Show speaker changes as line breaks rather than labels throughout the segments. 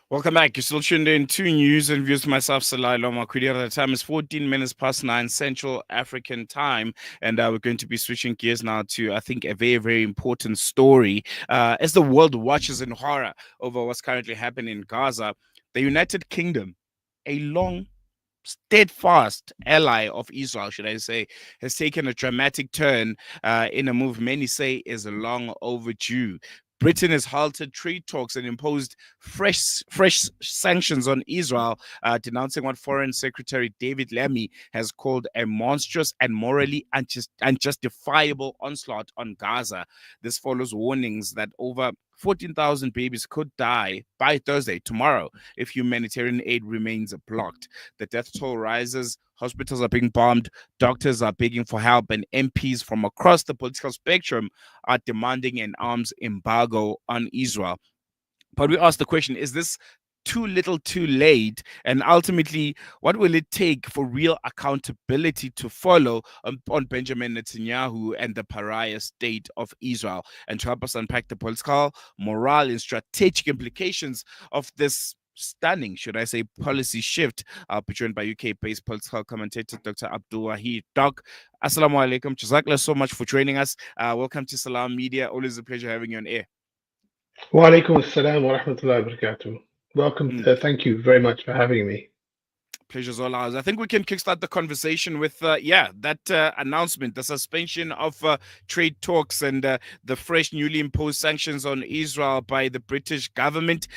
Welcome back. You're still tuned in to News and Views. Myself, Salai Loma Kudia. The time is 14 minutes past 9 Central African time. And we're going to be switching gears now to, I think, a very, very important story. As the world watches in horror over what's currently happening in Gaza, the United Kingdom, a long steadfast ally of Israel, should I say, has taken a dramatic turn in a move many say is long overdue. Britain has halted trade talks and imposed fresh sanctions on Israel, denouncing what Foreign Secretary David Lammy has called a monstrous and morally unjustifiable onslaught on Gaza. This follows warnings that over 14,000 babies could die by Thursday, tomorrow, if humanitarian aid remains blocked. The death toll rises, hospitals are being bombed, doctors are begging for help, and MPs from across the political spectrum are demanding an arms embargo on Israel. But we ask the question, is this too little too late? And ultimately, what will it take for real accountability to follow on Benjamin Netanyahu and the pariah state of Israel? And to help us unpack the political, moral, and strategic implications of this stunning, should I say, policy shift, I'll be joined by UK-based political commentator Dr. Abdul Wahid. Doc, assalamu alaikum. Jazakallah so much for joining us. Welcome to Salam Media. Always a pleasure having you on air.
Wa alaikum assalam wa rahmatullahi wa barakatuh. Welcome. Thank you very much for having me.
Pleasure's all ours. I think we can kickstart the conversation with, that announcement, the suspension of trade talks and the fresh newly imposed sanctions on Israel by the British government.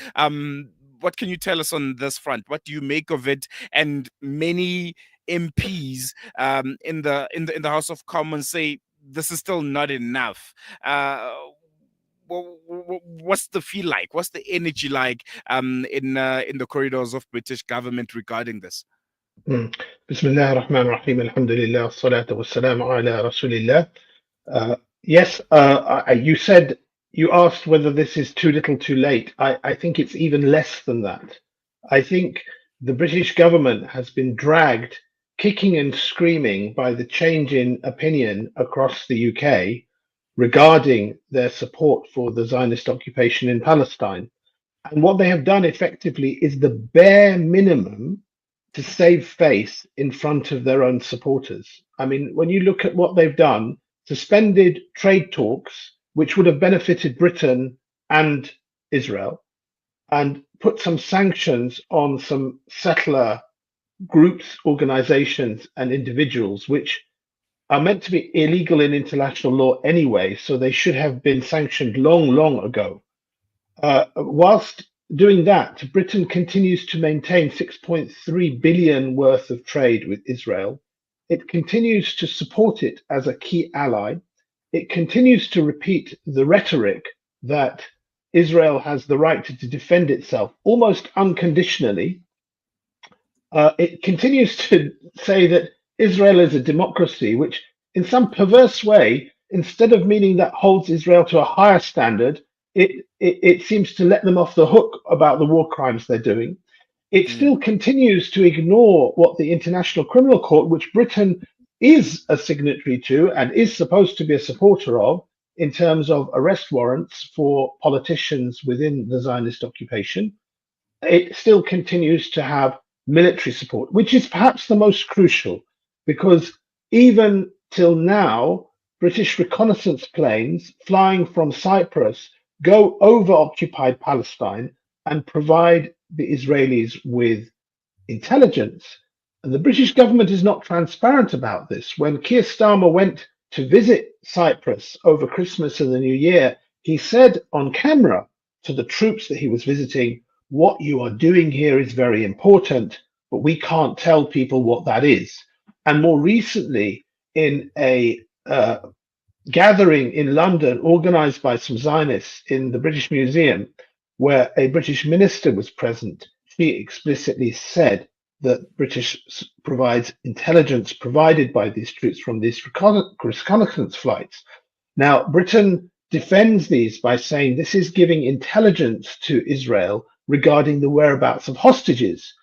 What can you tell us on this front? What do you make of it? And many MPs in the House of Commons say this is still not enough. What's the feel like? What's the energy like in the corridors of British government regarding this?
Bismillah ar-Rahman ar-Rahim. Alhamdulillah. Salatu wassalam ala Rasulillah. Yes, you asked whether this is too little too late. I think it's even less than that. I think the British government has been dragged kicking and screaming by the change in opinion across the UK regarding their support for the Zionist occupation in Palestine. And what they have done effectively is the bare minimum to save face in front of their own supporters. I mean, when you look at what they've done, suspended trade talks, which would have benefited Britain and Israel, and put some sanctions on some settler groups, organizations, and individuals, which are meant to be illegal in international law anyway, so they should have been sanctioned long, long ago. Whilst doing that, Britain continues to maintain 6.3 billion worth of trade with Israel. It continues to support it as a key ally. It continues to repeat the rhetoric that Israel has the right to defend itself almost unconditionally. It continues to say that Israel is a democracy, which in some perverse way, instead of meaning that holds Israel to a higher standard, it seems to let them off the hook about the war crimes they're doing. It still continues to ignore what the International Criminal Court, which Britain is a signatory to and is supposed to be a supporter of, in terms of arrest warrants for politicians within the Zionist occupation. It still continues to have military support, which is perhaps the most crucial, because even till now, British reconnaissance planes flying from Cyprus go over occupied Palestine and provide the Israelis with intelligence. And the British government is not transparent about this. When Keir Starmer went to visit Cyprus over Christmas and the New Year, he said on camera to the troops that he was visiting, "What you are doing here is very important, but we can't tell people what that is." And more recently, in a gathering in London organized by some Zionists in the British Museum, where a British minister was present, she explicitly said that British provides intelligence provided by these troops from these reconnaissance flights. Now, Britain defends these by saying this is giving intelligence to Israel regarding the whereabouts of hostages.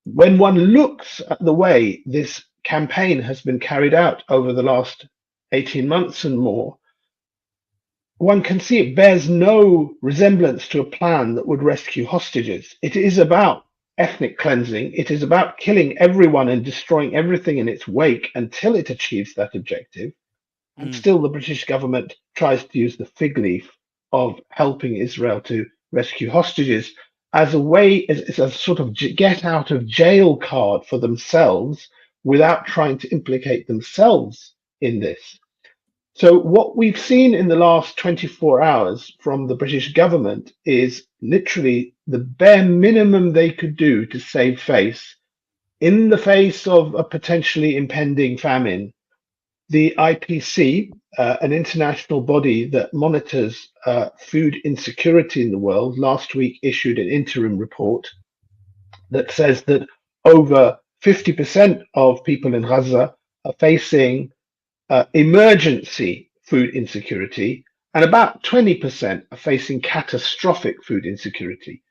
When one looks at the way this campaign has been carried out over the last 18 months and more, one can see it bears no resemblance to a plan that would rescue hostages. It is about ethnic cleansing. It is about killing everyone and destroying everything in its wake until it achieves that objective. And still, the British government tries to use the fig leaf of helping Israel to rescue hostages as a way, as a sort of get out of jail card for themselves without trying to implicate themselves in this. So what we've seen in the last 24 hours from the British government is literally the bare minimum they could do to save face in the face of a potentially impending famine. The IPC, an international body that monitors food insecurity in the world, last week issued an interim report that says that over 50% of people in Gaza are facing emergency food insecurity, and about 20% are facing catastrophic food insecurity.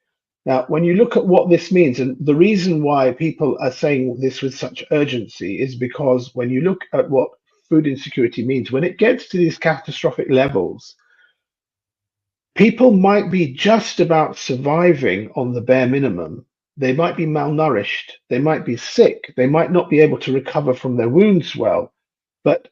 Now, when you look at what this means, and the reason why people are saying this with such urgency is because when you look at what food insecurity means, when it gets to these catastrophic levels, people might be just about surviving on the bare minimum. They might be malnourished, they might be sick, they might not be able to recover from their wounds well, but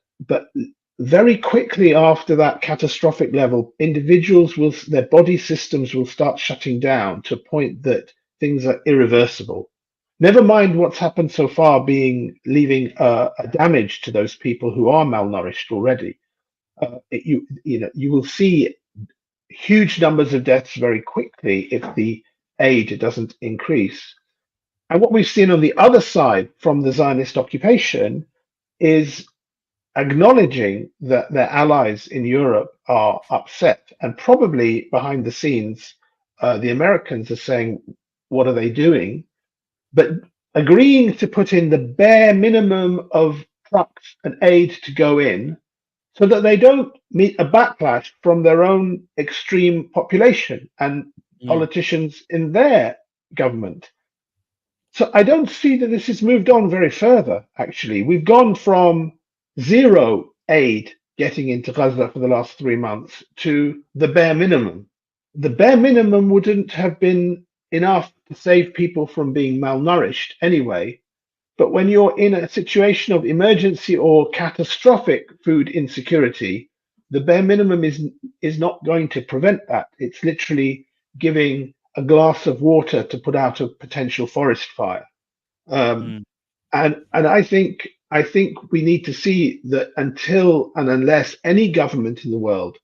very quickly after that catastrophic level, individuals will, their body systems will start shutting down to a point that things are irreversible. Never mind what's happened so far leaving a damage to those people who are malnourished already. You will see huge numbers of deaths very quickly if the aid doesn't increase. And what we've seen on the other side from the Zionist occupation is acknowledging that their allies in Europe are upset, and probably behind the scenes, the Americans are saying, what are they doing? But agreeing to put in the bare minimum of trucks and aid to go in so that they don't meet a backlash from their own extreme population and politicians in their government. So I don't see that this has moved on very further, actually. We've gone from zero aid getting into Gaza for the last 3 months to the bare minimum. The bare minimum wouldn't have been enough to save people from being malnourished anyway. But when you're in a situation of emergency or catastrophic food insecurity, the bare minimum is not going to prevent that. It's literally giving a glass of water to put out a potential forest fire. And I think we need to see that until and unless any government in the world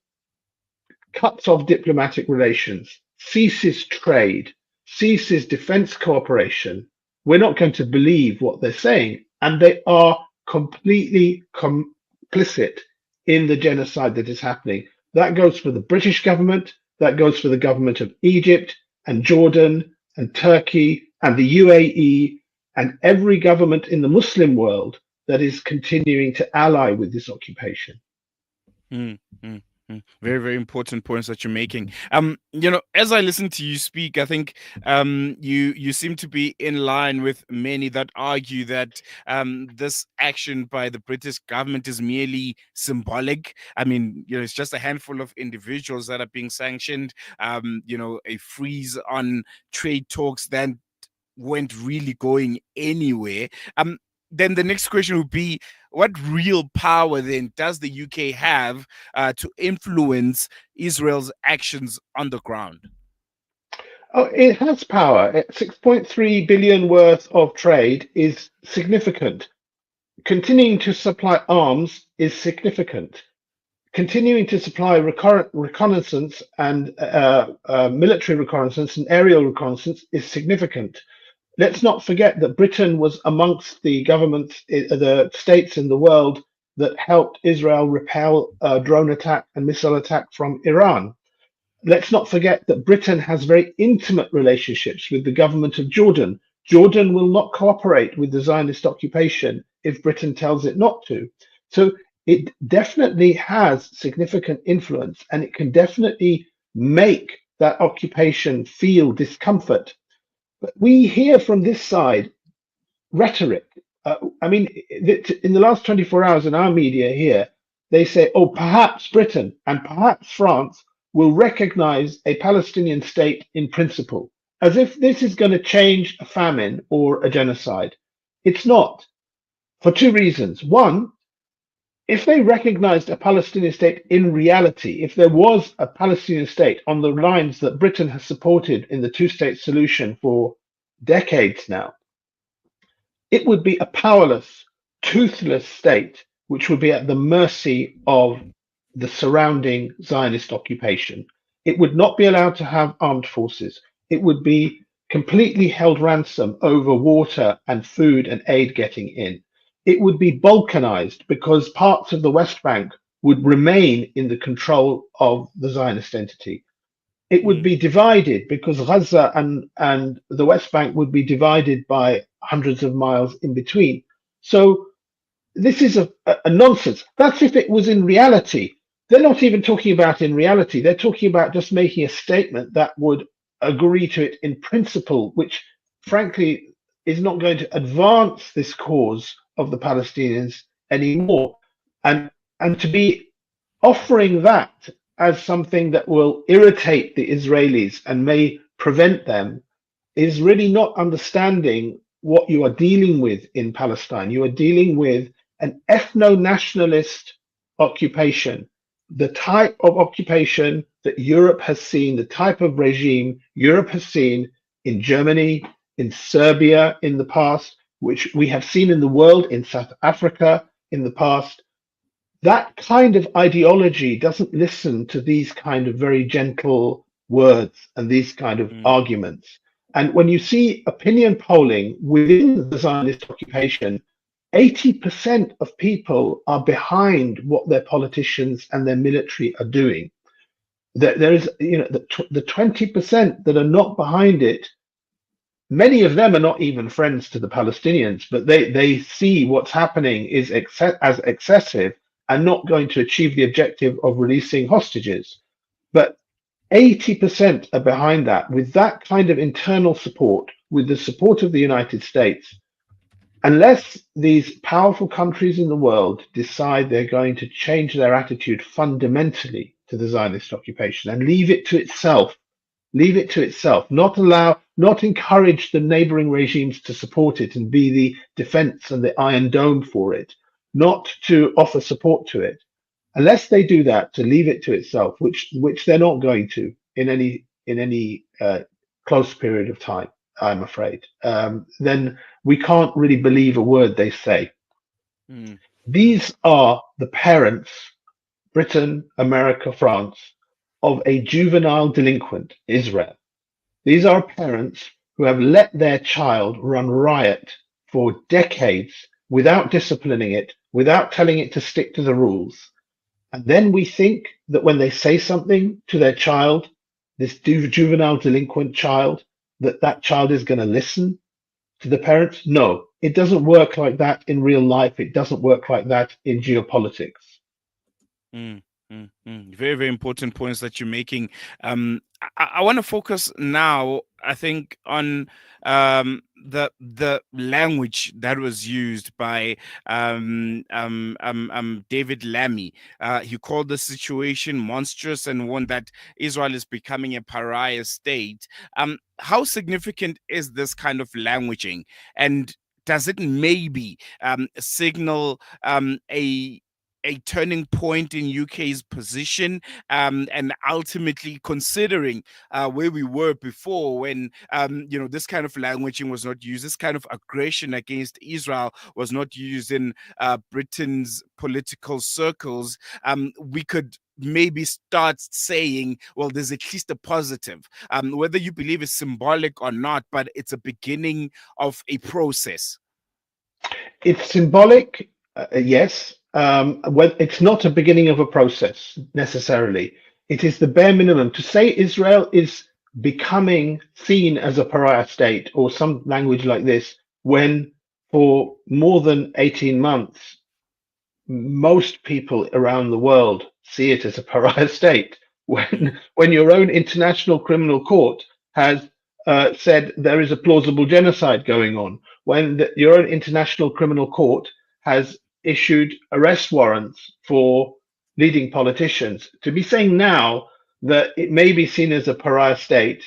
cuts off diplomatic relations, ceases trade, ceases defense cooperation, we're not going to believe what they're saying. And they are completely complicit in the genocide that is happening. That goes for the British government, that goes for the government of Egypt and Jordan and Turkey and the UAE and every government in the Muslim world that is continuing to ally with this occupation.
Very, very important points that you're making. As I listen to you speak, I think you seem to be in line with many that argue that this action by the British government is merely symbolic. I mean, it's just a handful of individuals that are being sanctioned. A freeze on trade talks that weren't really going anywhere. Then the next question would be, what real power then does the UK have to influence Israel's actions on the ground?
Oh, it has power. 6.3 billion worth of trade is significant. Continuing to supply arms is significant. Continuing to supply reconnaissance and military reconnaissance and aerial reconnaissance is significant. Let's not forget that Britain was amongst the governments, the states in the world that helped Israel repel a drone attack and missile attack from Iran. Let's not forget that Britain has very intimate relationships with the government of Jordan. Jordan will not cooperate with the Zionist occupation if Britain tells it not to. So it definitely has significant influence, and it can definitely make that occupation feel discomfort. But we hear from this side rhetoric. In the last 24 hours in our media here, they say, oh, perhaps Britain and perhaps France will recognize a Palestinian state in principle, as if this is going to change a famine or a genocide. It's not, for two reasons. One, if they recognized a Palestinian state in reality, if there was a Palestinian state on the lines that Britain has supported in the two-state solution for decades now, it would be a powerless, toothless state which would be at the mercy of the surrounding Zionist occupation. It would not be allowed to have armed forces. It would be completely held ransom over water and food and aid getting in. It would be balkanized because parts of the West Bank would remain in the control of the Zionist entity. It would be divided because Gaza and the West Bank would be divided by hundreds of miles in between. So this is a nonsense. That's if it was in reality. They're not even talking about in reality. They're talking about just making a statement that would agree to it in principle, which frankly is not going to advance this cause of the Palestinians anymore. And to be offering that as something that will irritate the Israelis and may prevent them is really not understanding what you are dealing with in Palestine. You are dealing with an ethno-nationalist occupation, the type of occupation that Europe has seen, the type of regime Europe has seen in Germany, in Serbia in the past, which we have seen in the world, in South Africa in the past. That kind of ideology doesn't listen to these kind of very gentle words and these kind of arguments. And when you see opinion polling within the Zionist occupation, 80% of people are behind what their politicians and their military are doing. There is, the 20% that are not behind it. Many of them are not even friends to the Palestinians, but they see what's happening is as excessive and not going to achieve the objective of releasing hostages. But 80% are behind that. With that kind of internal support, with the support of the United States, unless these powerful countries in the world decide they're going to change their attitude fundamentally to the Zionist occupation and leave it to itself, not encourage the neighboring regimes to support it and be the defense and the Iron Dome for it, not to offer support to it. Unless they do that, to leave it to itself, which they're not going to in any close period of time, I'm afraid, then we can't really believe a word they say. These are the parents, Britain, America, France, of a juvenile delinquent, Israel. These are parents who have let their child run riot for decades without disciplining it, without telling it to stick to the rules. And then we think that when they say something to their child, this juvenile delinquent child, that child is going to listen to the parents. No, it doesn't work like that in real life. It doesn't work like that in geopolitics.
Very, very important points that you're making. I want to focus now, I think, on the language that was used by David Lammy. He called the situation monstrous and warned that Israel is becoming a pariah state. How significant is this kind of languaging, and does it maybe signal a turning point in UK's position, and ultimately considering where we were before when this kind of languaging was not used, this kind of aggression against Israel was not used in Britain's political circles, we could maybe start saying, well, there's at least a positive, whether you believe it's symbolic or not, but it's a beginning of a process.
It's symbolic, yes. Well, it's not a beginning of a process necessarily. It is the bare minimum. To say Israel is becoming seen as a pariah state or some language like this, when for more than 18 months, most people around the world see it as a pariah state. When your own International Criminal Court has said there is a plausible genocide going on, when your own International Criminal Court has issued arrest warrants for leading politicians. To be saying now that it may be seen as a pariah state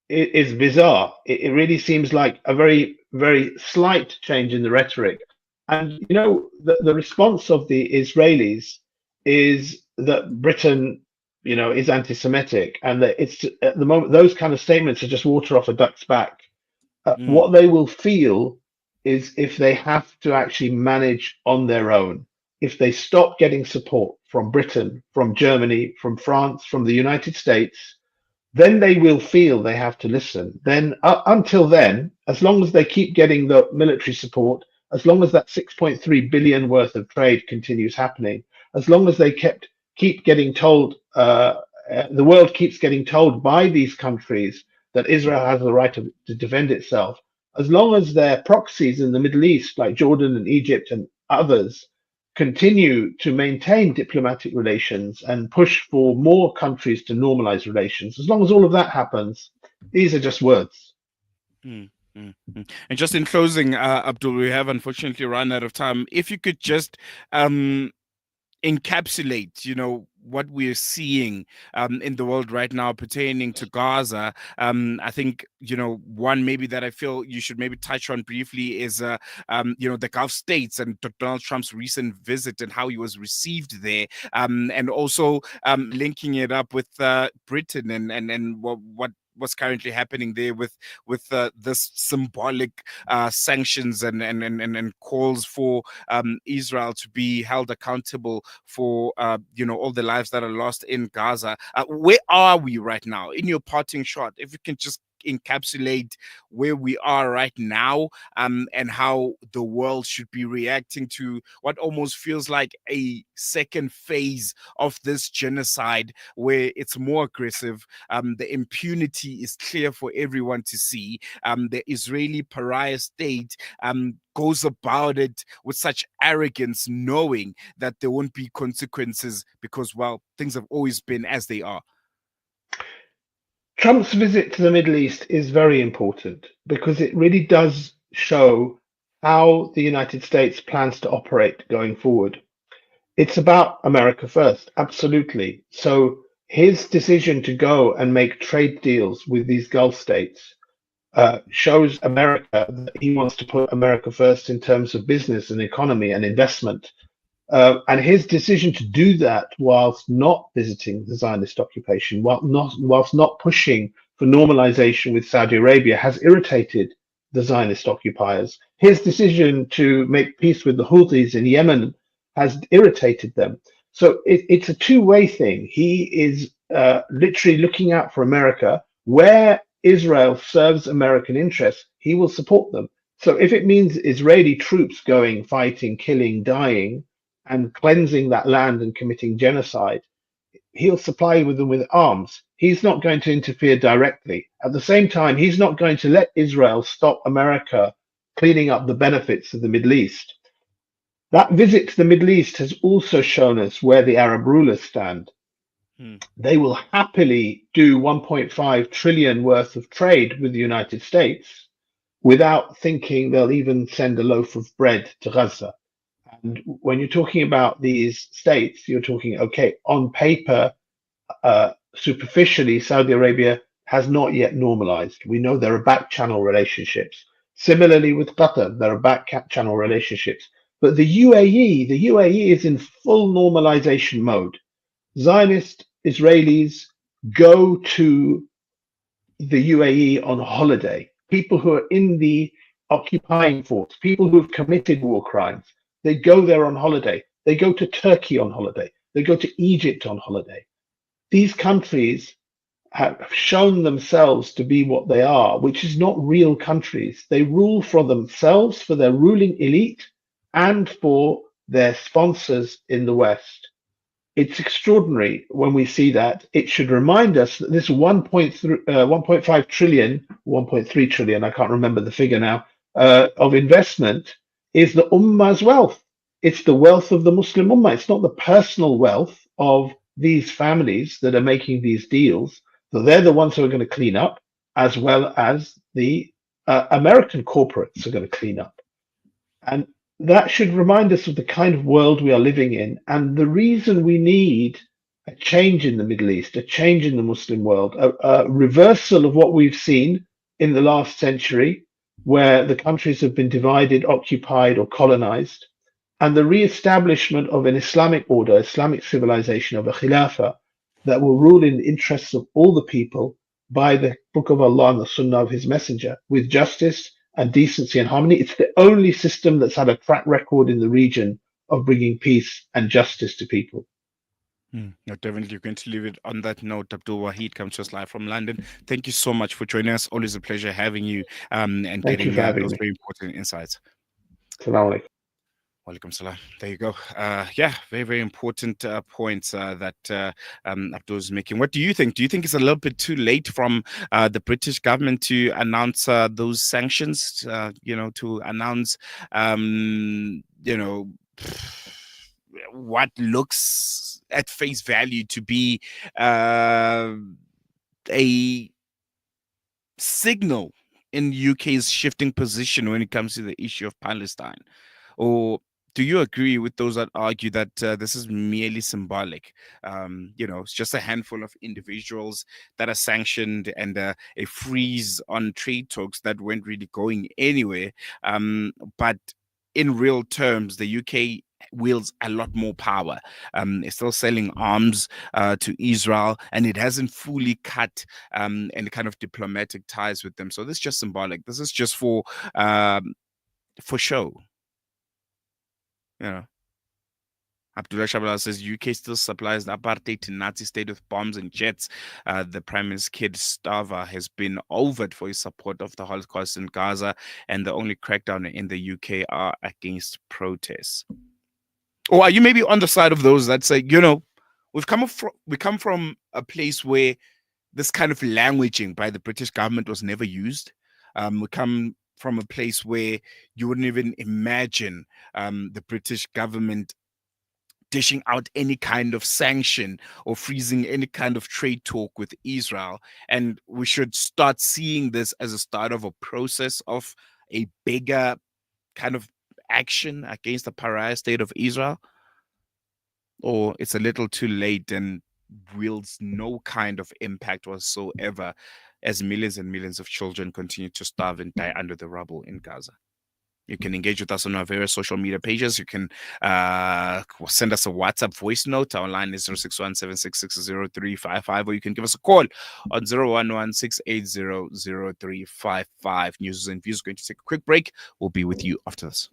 is bizarre. It really seems like a very, very slight change in the rhetoric. And, the response of the Israelis is that Britain, is anti-Semitic, and that it's at the moment, those kind of statements are just water off a duck's back. What they will feel is if they have to actually manage on their own, if they stop getting support from Britain, from Germany, from France, from the United States, then they will feel they have to listen. Then, until then, as long as they keep getting the military support, as long as that 6.3 billion worth of trade continues happening, as long as they keep getting told, the world keeps getting told by these countries that Israel has the right to defend itself, as long as their proxies in the Middle East, like Jordan and Egypt and others, continue to maintain diplomatic relations and push for more countries to normalize relations. As long as all of that happens, these are just words.
Mm, mm, mm. And just in closing, Abdul, we have unfortunately run out of time. If you could just encapsulate, what we're seeing in the world right now pertaining to Gaza. I think, one maybe that I feel you should maybe touch on briefly is, the Gulf states and Donald Trump's recent visit and how he was received there. And also linking it up with Britain and what's currently happening there with this symbolic sanctions and calls for Israel to be held accountable for all the lives that are lost in Gaza. Where are we right now? In your parting shot, if you can just encapsulate where we are right now, and how the world should be reacting to what almost feels like a second phase of this genocide, where it's more aggressive. The impunity is clear for everyone to see. The Israeli pariah state goes about it with such arrogance, knowing that there won't be consequences because, well, things have always been as they are.
Trump's visit to the Middle East is very important because it really does show how the United States plans to operate going forward. It's about America first, absolutely. So his decision to go and make trade deals with these Gulf states shows America that he wants to put America first in terms of business and economy and investment. And his decision to do that whilst not visiting the Zionist occupation, whilst not pushing for normalization with Saudi Arabia, has irritated the Zionist occupiers. His decision to make peace with the Houthis in Yemen has irritated them. So it's a two-way thing. He is literally looking out for America. Where Israel serves American interests, he will support them. So if it means Israeli troops going, fighting, killing, dying, and cleansing that land and committing genocide, he'll supply them with arms. He's not going to interfere directly. At the same time, he's not going to let Israel stop America cleaning up the benefits of the Middle East. That visit to the Middle East has also shown us where the Arab rulers stand. They will happily do 1.5 trillion worth of trade with the United States without thinking they'll even send a loaf of bread to Gaza. And when you're talking about these states, you're talking, okay, on paper, superficially, Saudi Arabia has not yet normalized. We know there are back channel relationships. Similarly with Qatar, there are back channel relationships. But the UAE is in full normalization mode. Zionist Israelis go to the UAE on holiday. People who are in the occupying force, people who have committed war crimes, they go there on holiday. They go to Turkey on holiday. They go to Egypt on holiday. These countries have shown themselves to be what they are, which is not real countries. They rule for themselves, for their ruling elite, and for their sponsors in the West. It's extraordinary when we see that. It should remind us that this 1.5 trillion, 1.3 trillion, I can't remember the figure now, of investment is the Ummah's wealth. It's the wealth of the Muslim Ummah. It's not the personal wealth of these families that are making these deals. So they're the ones who are going to clean up, as well as the American corporates are going to clean up. And that should remind us of the kind of world we are living in and the reason we need a change in the Middle East, a change in the Muslim world, a reversal of what we've seen in the last century, where the countries have been divided, occupied, or colonized, and the re-establishment of an Islamic order, Islamic civilization of a Khilafah that will rule in the interests of all the people by the Book of Allah and the Sunnah of His Messenger with justice and decency and harmony. It's the only system that's had a track record in the region of bringing peace and justice to people.
No, definitely going to leave it on that note. Abdul Wahid comes to us live from London. Thank you so much for joining us. Always a pleasure having you and
Thank you
getting
for having
those
me.
very important insights.
Assalamu alaikum.
Walaikum salam. There you go. Yeah, very, very important points that Abdul is making. What do you think? Do you think it's a little bit too late from the British government to announce those sanctions, to announce, what looks at face value to be a signal in UK's shifting position when it comes to the issue of Palestine? Or do you agree with those that argue that this is merely symbolic? It's just a handful of individuals that are sanctioned and a freeze on trade talks that weren't really going anywhere. But in real terms, the UK wields a lot more power. It's still selling arms to Israel, and it hasn't fully cut any kind of diplomatic ties with them. So this is just symbolic. This is just for show. Abdullah Shabala says UK still supplies the apartheid to Nazi state with bombs and jets. The Prime Minister's kid Stava has been overt for his support of the Holocaust in Gaza, and the only crackdown in the UK are against protests. Or are you maybe on the side of those that say, we come from a place where this kind of languaging by the British government was never used. We come from a place where you wouldn't even imagine the British government dishing out any kind of sanction or freezing any kind of trade talk with Israel. And we should start seeing this as a start of a process of a bigger kind of action against the pariah state of Israel. Or it's a little too late and wields no kind of impact whatsoever as millions and millions of children continue to starve and die under the rubble in Gaza. You can engage with us on our various social media pages. You can send us a WhatsApp voice note. Our line is 061-766-0355, or you can give us a call on 011-680-0355. News and Views is going to take a quick break. We'll be with you after this.